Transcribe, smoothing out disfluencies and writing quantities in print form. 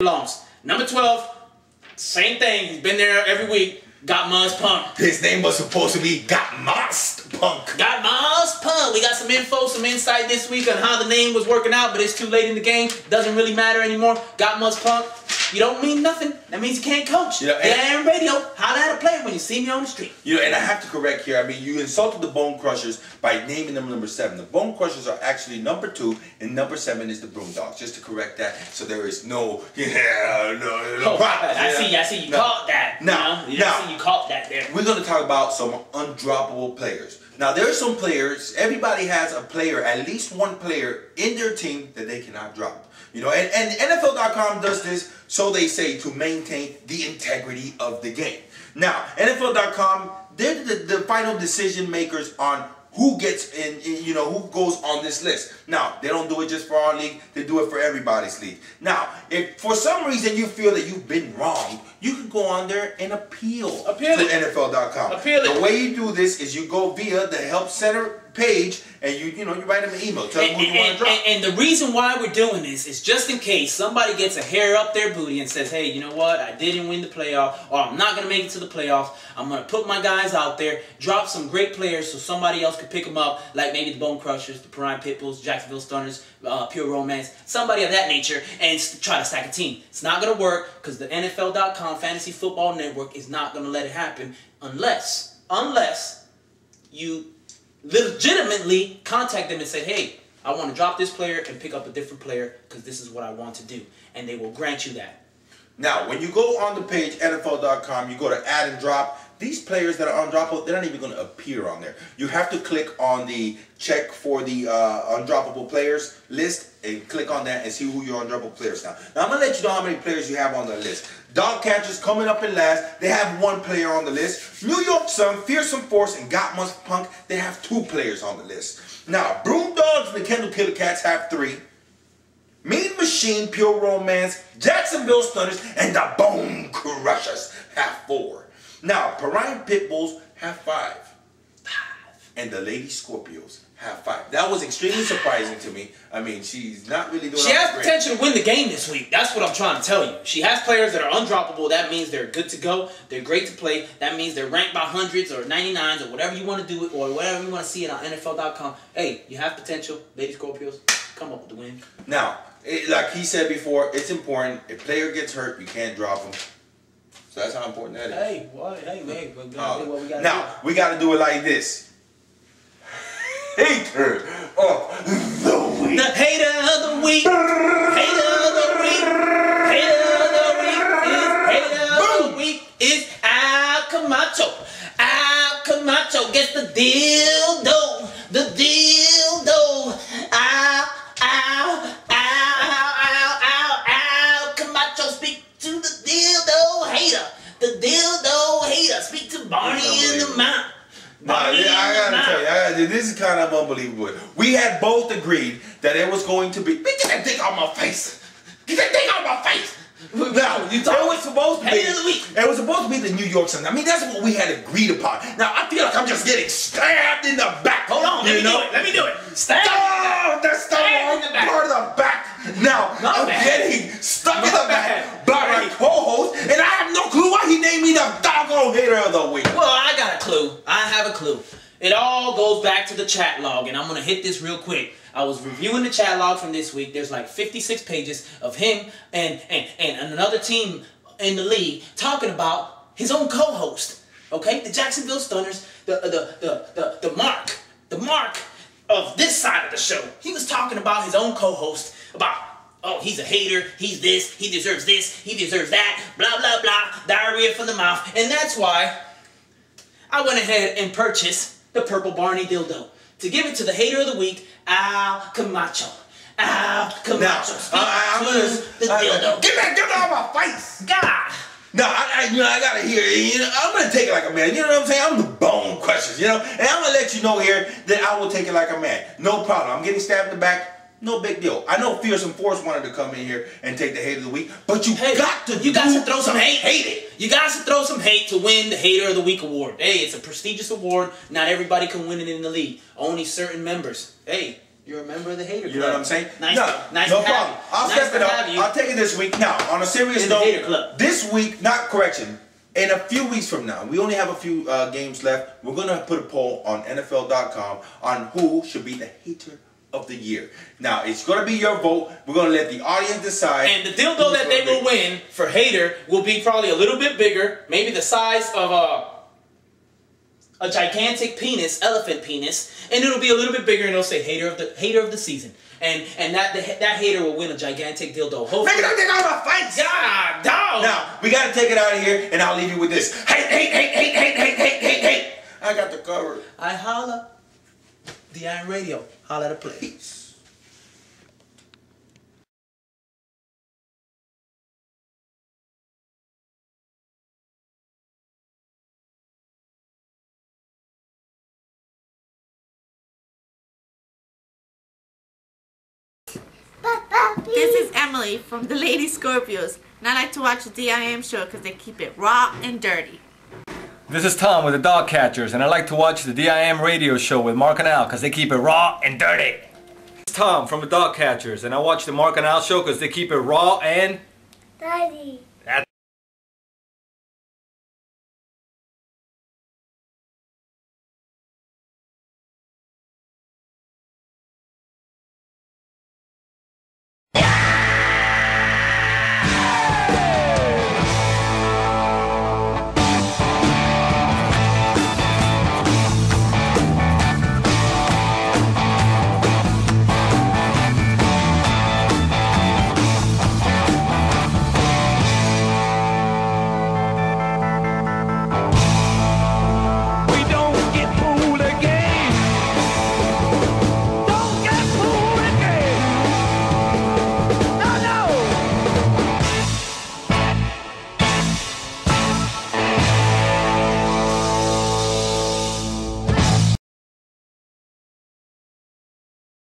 belongs. Number 12, same thing. He's been there every week. Got Mars Punk. His name was supposed to be Got Mars Punk. Got Mars Punk. We got some info, some insight this week on how the name was working out, but it's too late in the game. Doesn't really matter anymore. Got Mars Punk. You don't mean nothing. That means you can't coach. You know, and radio, holla at a player when you see me on the street. You know, and I have to correct here. I mean, you insulted the Bone Crushers by naming them number 7. The Bone Crushers are actually number 2, and number 7 is the Boondocks. Just to correct that, so there is no problem. I see you caught that. Now, I see you caught that there. We're going to talk about some undroppable players. Now, there are some players. Everybody has a player, at least one player in their team that they cannot drop. You know, and NFL.com does this, so they say, to maintain the integrity of the game. Now, NFL.com, they're the final decision makers on who gets in, you know, who goes on this list. Now, they don't do it just for our league, they do it for everybody's league. Now, if for some reason you feel that you've been wronged, you can go on there and appeal to NFL.com. The way you do this is you go via the Help Center page and you write them an email. Tell them who you want to drop. And the reason why we're doing this is just in case somebody gets a hair up their booty and says, hey, you know what? I didn't win the playoff, or I'm not going to make it to the playoffs. I'm going to put my guys out there, drop some great players so somebody else could pick them up, like maybe the Bone Crushers, the Prime Pitbulls, Jacksonville Stunners, Pure Romance, somebody of that nature, and try to stack a team. It's not going to work because the NFL.com Fantasy Football Network is not going to let it happen unless you legitimately contact them and say, hey, I want to drop this player and pick up a different player because this is what I want to do. And they will grant you that. Now, when you go on the page, NFL.com, you go to add and drop. These players that are undroppable, they're not even going to appear on there. You have to click on the check for the undroppable players list and click on that and see who your undroppable players are. Now, I'm going to let you know how many players you have on the list. Dog Catchers coming up in last. They have 1 player on the list. New York Sun, Fearsome Force, and Got Mars Punk, they have 2 players on the list. Now, Broom Dogs and the Kendall Killer Cats have 3. Mean Machine, Pure Romance, Jacksonville Stunners, and the Bone Crushers have 4. Now, Prime Pitbulls have 5. And the Lady Scorpios have 5. That was extremely surprising to me. I mean, she's not really doing. She has potential to win the game this week. That's what I'm trying to tell you. She has players that are undroppable. That means they're good to go. They're great to play. That means they're ranked by hundreds or 99s or whatever you want to do it, or whatever you want to see it on NFL.com. Hey, you have potential. Lady Scorpios, come up with the win. Now, like he said before, it's important. If a player gets hurt, you can't drop him. So that's how important that is. Hey, what? Hey, man, we gotta do what we gotta do. Now, we gotta do it like this. Hater of the week. The hater of the week. Hater of the week. Hater of the week is Al Camacho. Al Camacho gets the dildo. The dildo. Al Camacho, speak to the dildo hater. The dildo hater. Speak to Barney in the mouth. I gotta tell you, this is kind of unbelievable. We had both agreed that it was going to be. Get that thing out my face. Get that thing out my face. Now, it was supposed to be. It was supposed to be the New York Sun. I mean, that's what we had agreed upon. Now, I feel like I'm just getting stabbed in the back. Hold on, let me do it. Stab. Oh, that's the wrong part of the back. Now, I'm getting stuck in the back by my co-host, and I have no clue why he named me the doggone hater of the week. Well, I got a clue. I have a clue. It all goes back to the chat log, and I'm going to hit this real quick. I was reviewing the chat log from this week. There's like 56 pages of him and another team in the league talking about his own co-host. Okay? The Jacksonville Stunners, the mark of this side of the show. He was talking about his own co-host, about, oh, he's a hater, he's this, he deserves that, blah, blah, blah, diarrhea from the mouth. And that's why I went ahead and purchased the Purple Barney dildo to give it to the hater of the week, Al Camacho. Al Camacho. I'm gonna the dildo. Get that out of my face. God. No, I gotta hear it. I'm gonna take it like a man. You know what I'm saying? I'm the Bone Crushers, and I'm gonna let you know here that I will take it like a man. No problem. I'm getting stabbed in the back. No big deal. I know Fearsome Force wanted to come in here and take the hate of the week, but you got to throw some hate. Hate it. You got to throw some hate to win the Hater of the Week award. Hey, it's a prestigious award. Not everybody can win it in the league. Only certain members. Hey, You're a member of the hater club. You know what I'm saying? Nice, no, nice no to have problem. you. I'll Nice step it to up. have you. I'll take it this week. Now, on a serious In the note, hater club. this week, not correction, in a few weeks from now, we only have a few games left. We're going to put a poll on NFL.com on who should be the hater of the year. Now, it's going to be your vote. We're going to let the audience decide. And the dildo that they will win for hater will be probably a little bit bigger, maybe the size of a gigantic penis, elephant penis, and it'll be a little bit bigger, and it'll say hater of the season. And that hater will win a gigantic dildo. Hopefully. Make it up, take all my fights! God, dog! Now, we got to take it out of here, and I'll leave you with this. Hate. I got the cover. I holla. The Iron Radio. Holla to play. Peace. This is Emily from the Lady Scorpios, and I like to watch the DIM show because they keep it raw and dirty. This is Tom with the Dog Catchers, and I like to watch the DIM radio show with Mark and Al because they keep it raw and dirty. This is Tom from the Dog Catchers, and I watch the Mark and Al show because they keep it raw and Daddy.